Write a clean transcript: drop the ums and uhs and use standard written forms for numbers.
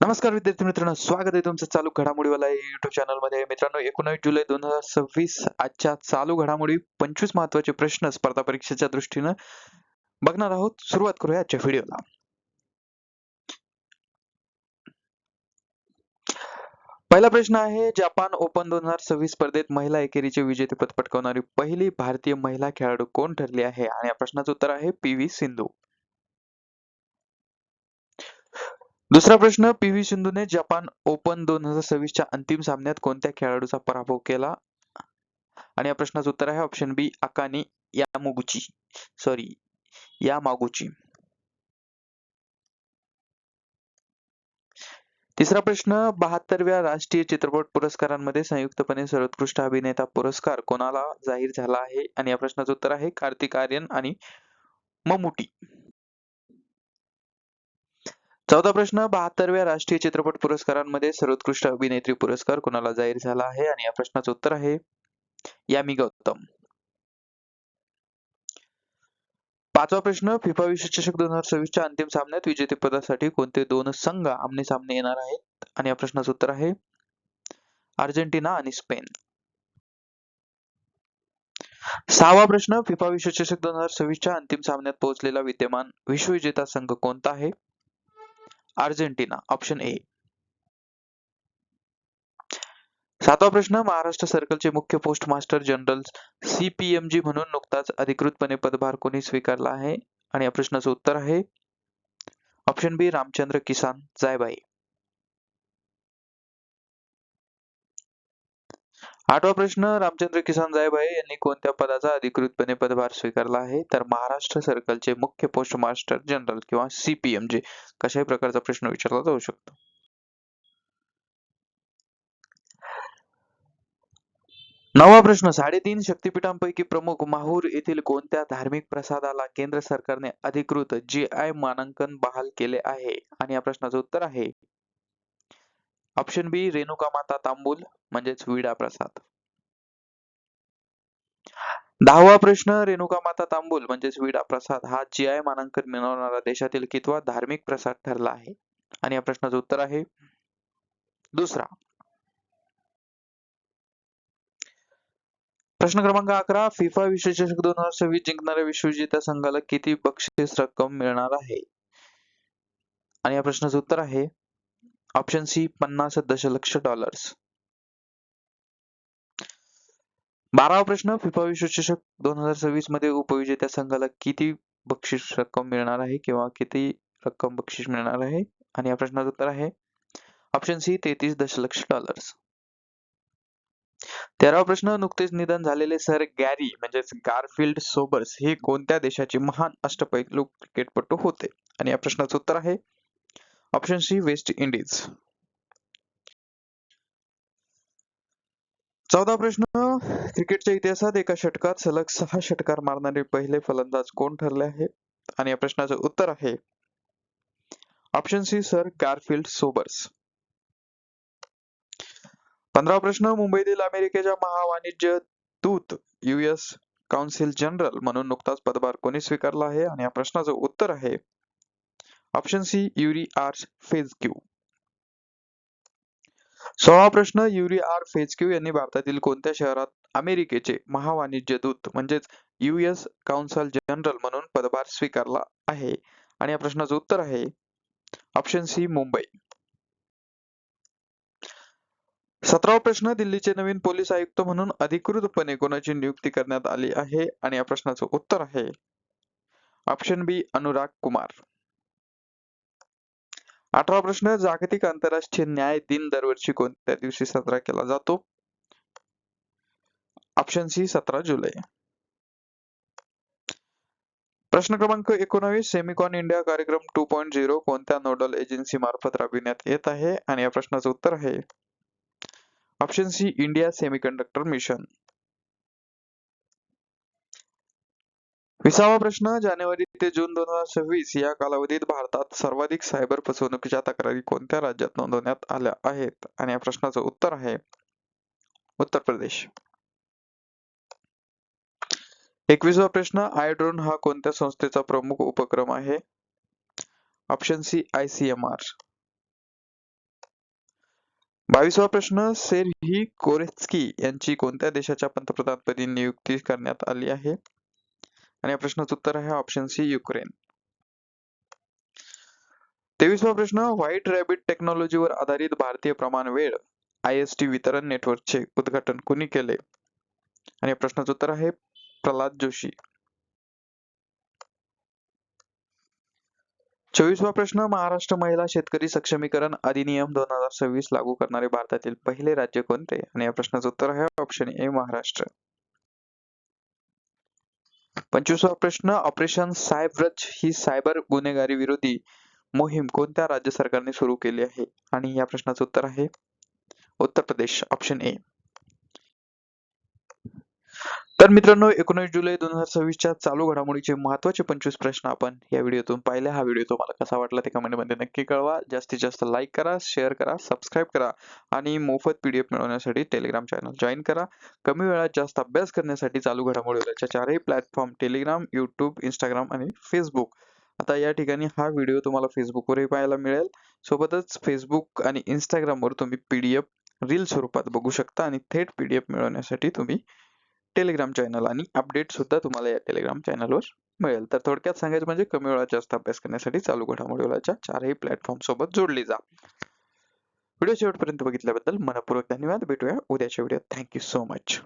नमस्कार विद्यार्थी मित्रांनो, स्वागत आहे तुमचं चालू घडामोडीवाला या YouTube चॅनलमध्ये. मित्रांनो, 19 जुलै 2026 आजच्या चालू घडामोडी 25 महत्त्वाचे प्रश्न स्पर्धा परीक्षेच्या दृष्टीनं बघणार आहोत. सुरुवात करूया आजच्या व्हिडिओला. पहिला प्रश्न आहे, जपान ओपन 2026 स्पर्धेत महिला एकेरीचे विजेतेपद पटकावणारी पहिली भारतीय महिला खेळाडू कोण ठरली आहे? आणि या प्रश्नाचं उत्तर आहे पी.व्ही. सिंधू. दुसरा प्रश्न, पी.व्ही. सिंधूने जपान ओपन 2026 च्या अंतिम सामन्यात कोणत्या खेळाडूचा पराभव केला? आणि या प्रश्नाचं उत्तर आहे ऑप्शन बी, अकाने यामागुची. तिसरा प्रश्न, 72व्या राष्ट्रीय चित्रपट पुरस्कारांमध्ये संयुक्तपणे सर्वोत्कृष्ट अभिनेता पुरस्कार कोणाला जाहीर झाला आहे? आणि या प्रश्नाचं उत्तर आहे कार्तिक आर्यन आणि मम्मुटी. चौथा प्रश्न, 72व्या राष्ट्रीय चित्रपट पुरस्कारांमध्ये सर्वोत्कृष्ट अभिनेत्री पुरस्कार कोणाला जाहीर झाला आहे? आणि या प्रश्नाचं उत्तर आहे यामी गौतम. पाचवा प्रश्न, फिफा विश्वचषक 2026 च्या अंतिम सामन्यात विजेतेपदासाठी कोणते दोन संघ आमने-सामने येणार आहेत? आणि या प्रश्नाचं उत्तर आहे अर्जेंटिना आणि स्पेन. सहावा प्रश्न, फिफा विश्वचषक 2026 च्या अंतिम सामन्यात पोहोचलेला विद्यमान विश्वविजेता संघ कोणता आहे? Argentina, option A. सातवा प्रश्न, महाराष्ट्र सर्कलचे मुख्य पोस्ट मास्टर जनरल CPMG म्हणून नुकताच अधिकृतपणे पदभार कोणी स्वीकारला आहे? आणि या प्रश्नाचं उत्तर आहे ऑप्शन बी, रामचंद्र किसान जायभाये. आठवा प्रश्न, रामचंद्र किसान जायभाये यांनी कोणत्या पदाचा अधिकृतपणे पदभार स्वीकारला आहे? तर महाराष्ट्र सर्कलचे मुख्य पोस्ट मास्टर जनरल किंवा CPMG. कशाही प्रकारचा प्रश्न विचारला जाऊ शकतो. नववा प्रश्न, 3.5 शक्तिपीठांपैकी प्रमुख माहूर येथील कोणत्या धार्मिक प्रसादाला केंद्र सरकारने अधिकृत GI मानांकन बहाल केले आहे? आणि या प्रश्नाचं उत्तर आहे ऑप्शन बी, रेणुकामाता तांबूल म्हणजेच विडा प्रसाद. 10वा प्रश्न, रेणुकामाता तांबूल म्हणजेच विडा प्रसाद हा GI मानांकन मिळवणारा देशातील कितवा धार्मिक प्रसाद ठरला आहे? आणि या प्रश्नाचं उत्तर आहे दुसरा. प्रश्न क्रमांक 11, फिफा विश्वचषक 2026 जिंकणाऱ्या विश्वविजेत्या संघाला किती बक्षीस रक्कम मिळणार आहे? आणि या प्रश्नाचं उत्तर आहे ऑप्शन सी, $50 दशलक्ष. 12वा प्रश्न, फिफा विश्वचषक 2026 मध्ये उपविजेत्या संघाला किती बक्षीस रक्कम मिळणार आहे किंवा किती रक्कम बक्षीस मिळणार आहे? आणि या प्रश्नाचं उत्तर आहे ऑप्शन सी, $33 दशलक्ष. 13वा प्रश्न, नुकतेच निधन झालेले सर गॅरी म्हणजेच गारफिल्ड सोबर्स हे कोणत्या देशाचे महान अष्टपैलू क्रिकेटपटू होते? आणि या प्रश्नाचं उत्तर आहे ऑप्शन सी, वेस्ट इंडिज. 14वा प्रश्न, क्रिकेटच्या इतिहासात एका षटकात सलग 6 षटकार मारणारे पहिले फलंदाज कोण ठरले आहेत? आणि या प्रश्नाचं उत्तर आहे option C, sir Garfield Sobers. 15वा प्रश्न, मुंबईतील अमेरिकेच्या महावाणिज्य दूत US काउन्सिल जनरल म्हणून नुकताच पदभार कोणी स्वीकारला आहे? आणि या प्रश्नाचं उत्तर आहे ऑप्शन सी, युरी आर फेजक्यू. 16वा प्रश्न, युरी आर फेजक्यू यांनी भारतातील कोणत्या शहरात अमेरिकेचे महावाणिज्य दूत म्हणजेच US काउन्सिल जनरल म्हणून पदभार स्वीकारला आहे? आणि या प्रश्नाचं उत्तर आहे ऑप्शन सी, मुंबई. 17वा प्रश्न, दिल्लीचे नवीन पोलीस आयुक्त म्हणून अधिकृतपणे कोणाची नियुक्ती करण्यात आली आहे? आणि या प्रश्नाचं उत्तर आहे ऑप्शन बी, अनुराग कुमार. 18वा प्रश्न, जागतिक आंतरराष्ट्रीय न्याय दिन दरवर्षी कोणत्या दिवशी साजरा केला जातो? ऑप्शन सी, 17 जुलै. प्रश्न क्रमांक 19, सेमिकॉन इंडिया कार्यक्रम 2.0 कोणत्या नोडल एजन्सी मार्फत राबविण्यात येत आहे? आणि या प्रश्नाचं उत्तर आहे option C, India semiconductor mission. 20वा प्रश्न, जानेवारी ते जून 2026 या कालावधीत भारतात सर्वाधिक सायबर फसवणुकीच्या तक्रारी कोणत्या राज्यात नोंदवण्यात आल्या आहेत? आणि या प्रश्नाचं उत्तर आहे उत्तर प्रदेश. 21वा प्रश्न, iDrone हा कोणत्या संस्थेचा प्रमुख उपक्रम आहे? Option C, ICMR. 22वा प्रश्न, सेर्ही कोरेत्स्की यांची कोणत्या देशाच्या पंतप्रधानपदी नियुक्ती करण्यात आली आहे? आणि या प्रश्नाचं उत्तर आहे ऑप्शन सी, युक्रेन. 23वा प्रश्न, व्हाईट रॅबिट टेक्नॉलॉजीवर आधारित भारतीय प्रमाण वेळ IST वितरण नेटवर्कचे उद्घाटन कुणी केले? आणि या प्रश्नाचं उत्तर आहे प्रल्हाद जोशी. 24वा प्रश्न, महाराष्ट्र महिला शेतकरी सक्षमीकरण अधिनियम 2026 लागू करणारे भारतातील पहिले राज्य कोणते? आणि या प्रश्नाचं उत्तर आहे ऑप्शन ए, महाराष्ट्र. 25वा प्रश्न, ऑपरेशन सायबरच ही सायबर गुन्हेगारी विरोधी मोहीम कोणत्या राज्य सरकारने सुरू केली आहे? आणि या प्रश्नाचं उत्तर आहे उत्तर प्रदेश, ऑप्शन ए. तर मित्रांनो, 19 जुलै 2026च्या चालू घडामोडीचे महत्त्वाचे 25 प्रश्न आपण या व्हिडिओतून पाहिले. हा व्हिडिओ तुम्हाला कसा वाटला ते कमेंटमध्ये नक्की कळवा. जास्तीत जास्त लाईक करा, शेअर करा, सबस्क्राईब करा आणि मोफत PDF मिळवण्यासाठी टेलिग्राम चॅनल जॉईन करा. कमी वेळात जास्त अभ्यास करण्यासाठी चालू घडामोडीवरच्या चारही प्लॅटफॉर्म टेलिग्राम, यूट्यूब, इंस्टाग्राम आणि फेसबुक. आता या ठिकाणी हा व्हिडिओ तुम्हाला फेसबुकवरही पाहायला मिळेल. सोबतच फेसबुक आणि इंस्टाग्रामवर तुम्ही PDF रील स्वरूपात बघू शकता आणि थेट PDF मिळवण्यासाठी तुम्ही टेलिग्राम चॅनल आणि अपडेट सुद्धा तुम्हाला या टेलिग्राम चॅनलवर मिळेल. तर थोडक्यात सांगायचं म्हणजे कमी वेळात जास्त अभ्यास करण्यासाठी चालू घडामोडीच्या चारही प्लॅटफॉर्म सोबत जोडली जा. व्हिडिओ शेवटपर्यंत बघितल्याबद्दल मनपूर्वक धन्यवाद. भेटूया उद्याच्या व्हिडिओत. Thank you so much.